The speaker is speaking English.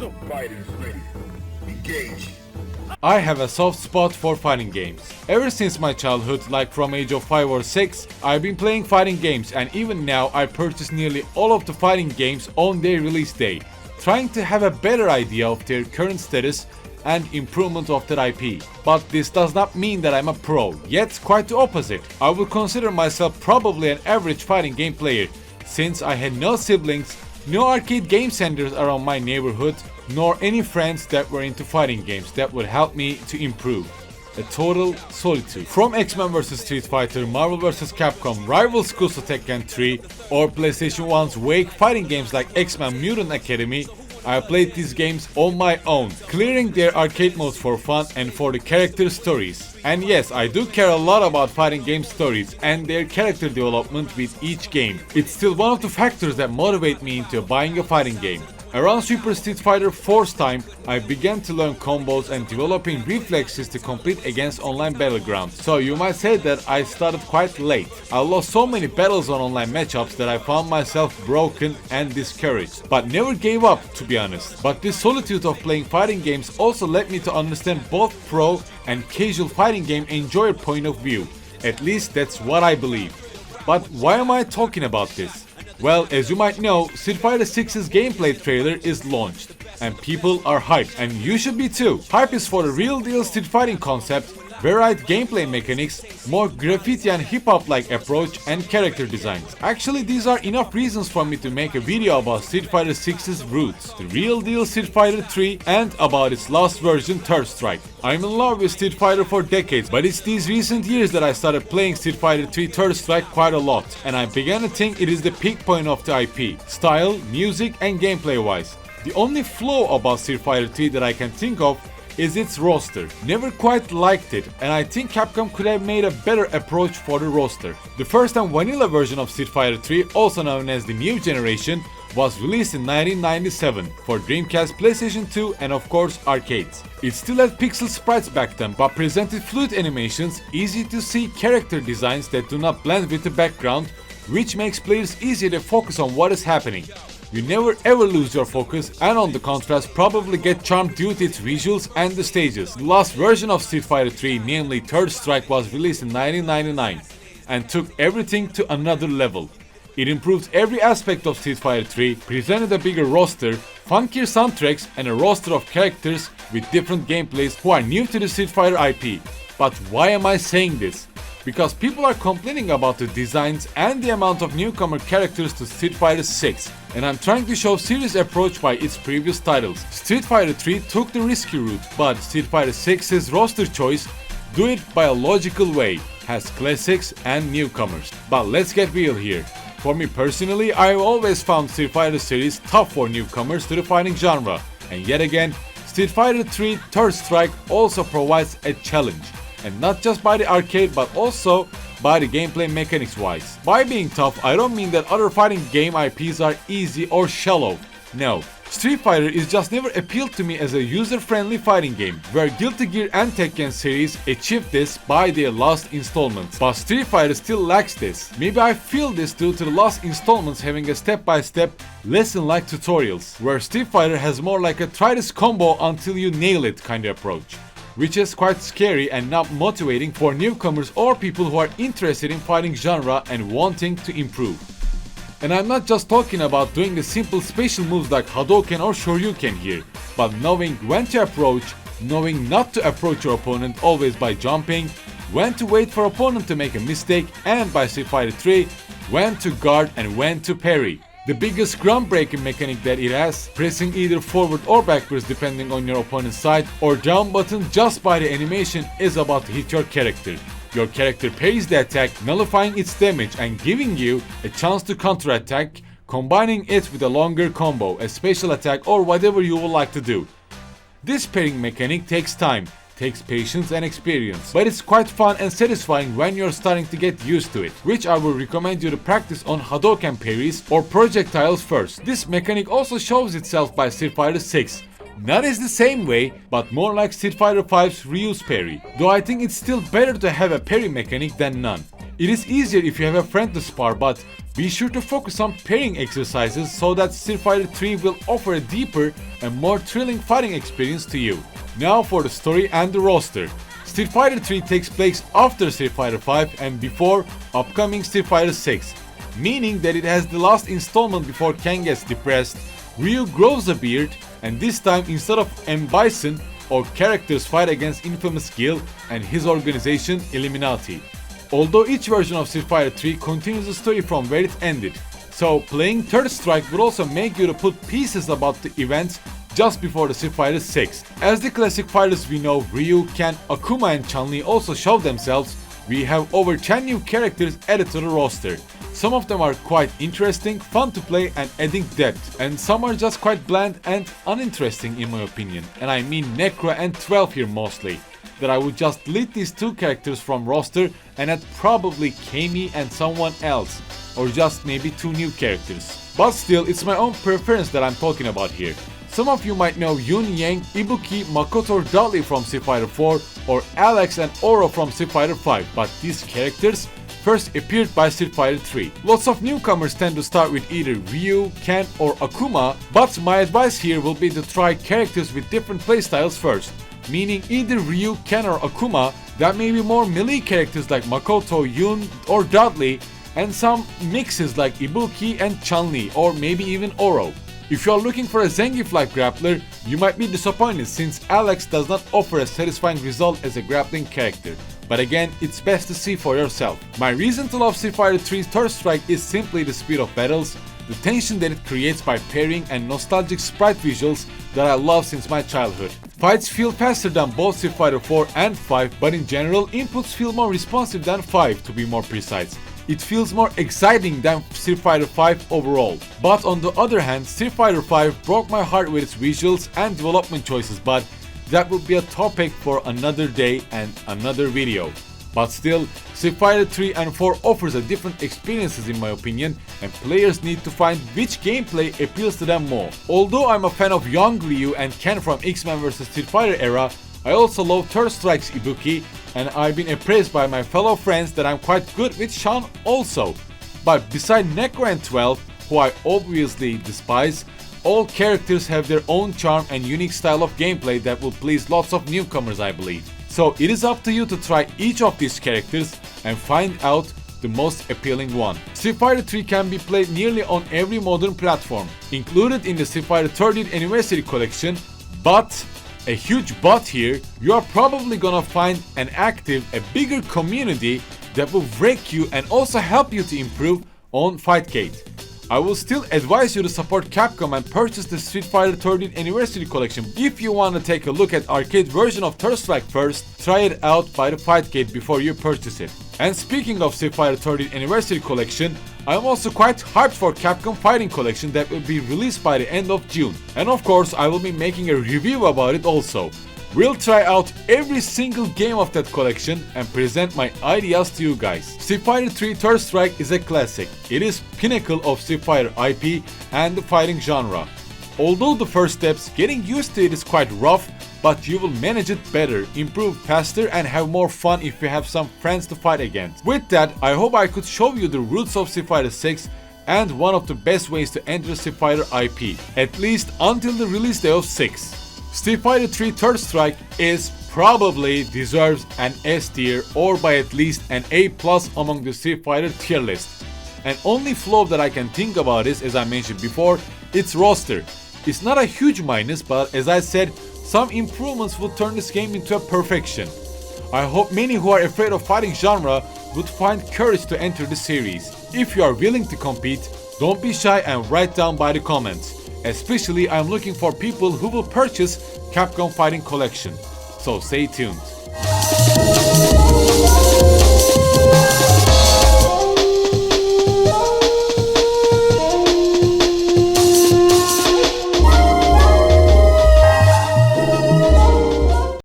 Fighters ready. Engage. I have a soft spot for fighting games. Ever since my childhood, like from age of 5 or 6, I've been playing fighting games, and even now I purchase nearly all of the fighting games on their release day, trying to have a better idea of their current status and improvement of their IP. But this does not mean that I'm a pro, yet quite the opposite. I would consider myself probably an average fighting game player, since I had no siblings, no arcade game centers around my neighborhood, nor any friends that were into fighting games that would help me to improve. A total solitude. From X-Men vs Street Fighter, Marvel vs Capcom, Rivals Kuso Tekken 3, or PlayStation 1's Wake fighting games like X-Men Mutant Academy, I played these games on my own, clearing their arcade modes for fun and for the character stories. And yes, I do care a lot about fighting game stories and their character development with each game. It's still one of the factors that motivate me into buying a fighting game. Around Super Street Fighter 4's time, I began to learn combos and developing reflexes to compete against online battlegrounds. So you might say that I started quite late. I lost so many battles on online matchups that I found myself broken and discouraged, but never gave up, to be honest. But this solitude of playing fighting games also led me to understand both pro and casual fighting game enjoyer point of view. At least that's what I believe. But why am I talking about this? Well, as you might know, Street Fighter 6's gameplay trailer is launched, and people are hyped, and you should be too. Hype is for the real deal street fighting concept, varied gameplay mechanics, more graffiti and hip-hop like approach, and character designs. Actually, these are enough reasons for me to make a video about Street Fighter 6's roots, the real deal Street Fighter 3, and about its last version, Third Strike. I'm in love with Street Fighter for decades, but it's these recent years that I started playing Street Fighter 3 Third Strike quite a lot, and I began to think it is the peak point of the IP, style, music, and gameplay wise. The only flaw about Street Fighter 3 that I can think of is its roster. Never quite liked it, and I think Capcom could have made a better approach for the roster. The first and vanilla version of Street Fighter 3, also known as the New Generation, was released in 1997 for Dreamcast, PlayStation 2, and of course arcades. It still had pixel sprites back then, but presented fluid animations, easy to see character designs that do not blend with the background, which makes players easier to focus on what is happening. You never ever lose your focus, and on the contrast probably get charmed due to its visuals and the stages. The last version of Street Fighter 3, namely Third Strike, was released in 1999 and took everything to another level. It improved every aspect of Street Fighter 3, presented a bigger roster, funkier soundtracks, and a roster of characters with different gameplays who are new to the Street Fighter IP. But why am I saying this? Because people are complaining about the designs and the amount of newcomer characters to Street Fighter 6, and I'm trying to show serious approach by its previous titles. Street Fighter 3 took the risky route, but Street Fighter 6's roster choice do it by a logical way, has classics and newcomers. But let's get real here. For me personally, I've always found Street Fighter series tough for newcomers to the fighting genre, and yet again, Street Fighter 3 Third Strike also provides a challenge. And not just by the arcade, but also by the gameplay mechanics wise. By being tough, I don't mean that other fighting game IPs are easy or shallow. No. Street Fighter is just never appealed to me as a user-friendly fighting game, where Guilty Gear and Tekken series achieved this by their last installments. But Street Fighter still lacks this. Maybe I feel this due to the last installments having a step-by-step lesson-like tutorials, where Street Fighter has more like a try this combo until you nail it kind of approach, which is quite scary and not motivating for newcomers or people who are interested in fighting genre and wanting to improve. And I'm not just talking about doing the simple special moves like Hadouken or Shoryuken here, but knowing when to approach, knowing not to approach your opponent always by jumping, when to wait for opponent to make a mistake, and by Street Fighter 3, when to guard and when to parry. The biggest groundbreaking mechanic that it has, pressing either forward or backwards depending on your opponent's side, or down button just by the animation is about to hit your character. Your character parries the attack, nullifying its damage and giving you a chance to counterattack, combining it with a longer combo, a special attack, or whatever you would like to do. This pairing mechanic takes time, takes patience and experience, but it's quite fun and satisfying when you're starting to get used to it, which I would recommend you to practice on Hadouken parries or projectiles first. This mechanic also shows itself by Street Fighter 6. Not as the same way, but more like Street Fighter 5's reuse parry, though I think it's still better to have a parry mechanic than none. It is easier if you have a friend to spar, but Be sure to focus on pairing exercises so that Street Fighter 3 will offer a deeper and more thrilling fighting experience to you. Now for the story and the roster. Street Fighter 3 takes place after Street Fighter 5 and before upcoming Street Fighter 6, meaning that it has the last installment before Ken gets depressed, Ryu grows a beard, and this time instead of M. Bison, our characters fight against Infamous Gil and his organization Illuminati. Although each version of Street Fighter 3 continues the story from where it ended, so playing Third Strike will also make you to put pieces about the events just before the Street Fighter 6. As the classic fighters we know, Ryu, Ken, Akuma and Chun-Li also show themselves, we have over 10 new characters added to the roster. Some of them are quite interesting, fun to play and adding depth, and some are just quite bland and uninteresting in my opinion, and I mean Necro and 12 here mostly. That I would just delete these two characters from roster and add probably Kami and someone else, or just maybe two new characters. But still, it's my own preference that I'm talking about here. Some of you might know Yun Yang, Ibuki, Makoto or Dudley from Street Fighter 4 or Alex and Oro from Street Fighter 5, but these characters first appeared by Street Fighter 3. Lots of newcomers tend to start with either Ryu, Ken or Akuma, but my advice here will be to try characters with different playstyles first, meaning either Ryu, Ken or Akuma, that may be more melee characters like Makoto, Yun or Dudley, and some mixes like Ibuki and Chun-Li or maybe even Oro. If you are looking for a Zangief-like grappler, you might be disappointed since Alex does not offer a satisfying result as a grappling character. But again, it's best to see for yourself. My reason to love Street Fighter 3's Third Strike is simply the speed of battles, the tension that it creates by pairing and nostalgic sprite visuals that I love since my childhood. Fights feel faster than both Street Fighter 4 and 5, but in general, inputs feel more responsive than 5 to be more precise. It feels more exciting than Street Fighter 5 overall. But on the other hand, Street Fighter 5 broke my heart with its visuals and development choices, but that would be a topic for another day and another video. But still, Street Fighter 3 and 4 offers a different experiences in my opinion, and players need to find which gameplay appeals to them more. Although I'm a fan of young Ryu and Ken from X-Men vs Street Fighter era, I also love Third Strike's Ibuki, and I've been appraised by my fellow friends that I'm quite good with Sean also. But beside Necro and 12, who I obviously despise, all characters have their own charm and unique style of gameplay that will please lots of newcomers I believe. So it is up to you to try each of these characters and find out the most appealing one. Street Fighter 3 can be played nearly on every modern platform, included in the Street Fighter 30th Anniversary Collection, but a huge but here, you are probably gonna find an active, a bigger community that will break you and also help you to improve on Fightgate. I will still advise you to support Capcom and purchase the Street Fighter 30th Anniversary Collection. If you want to take a look at arcade version of Third Strike first, try it out by the Fightgate before you purchase it. And speaking of Street Fighter 30th Anniversary Collection, I am also quite hyped for Capcom Fighting Collection that will be released by the end of June. And of course, I will be making a review about it also. We'll try out every single game of that collection and present my ideas to you guys. Street Fighter 3 Third Strike is a classic. It is pinnacle of Street Fighter IP and the fighting genre. Although the first steps, getting used to it is quite rough, but you will manage it better, improve faster and have more fun if you have some friends to fight against. With that, I hope I could show you the roots of Street Fighter 6 and one of the best ways to enter Street Fighter IP, at least until the release day of 6. Street Fighter 3 Third Strike is probably deserves an S tier or by at least an A+ among the Street Fighter tier list. And only flaw that I can think about is, as I mentioned before, its roster. It's not a huge minus, but as I said, some improvements will turn this game into a perfection. I hope many who are afraid of fighting genre would find courage to enter the series. If you are willing to compete, don't be shy and write down by the comments. Especially I'm looking for people who will purchase Capcom Fighting Collection. So stay tuned.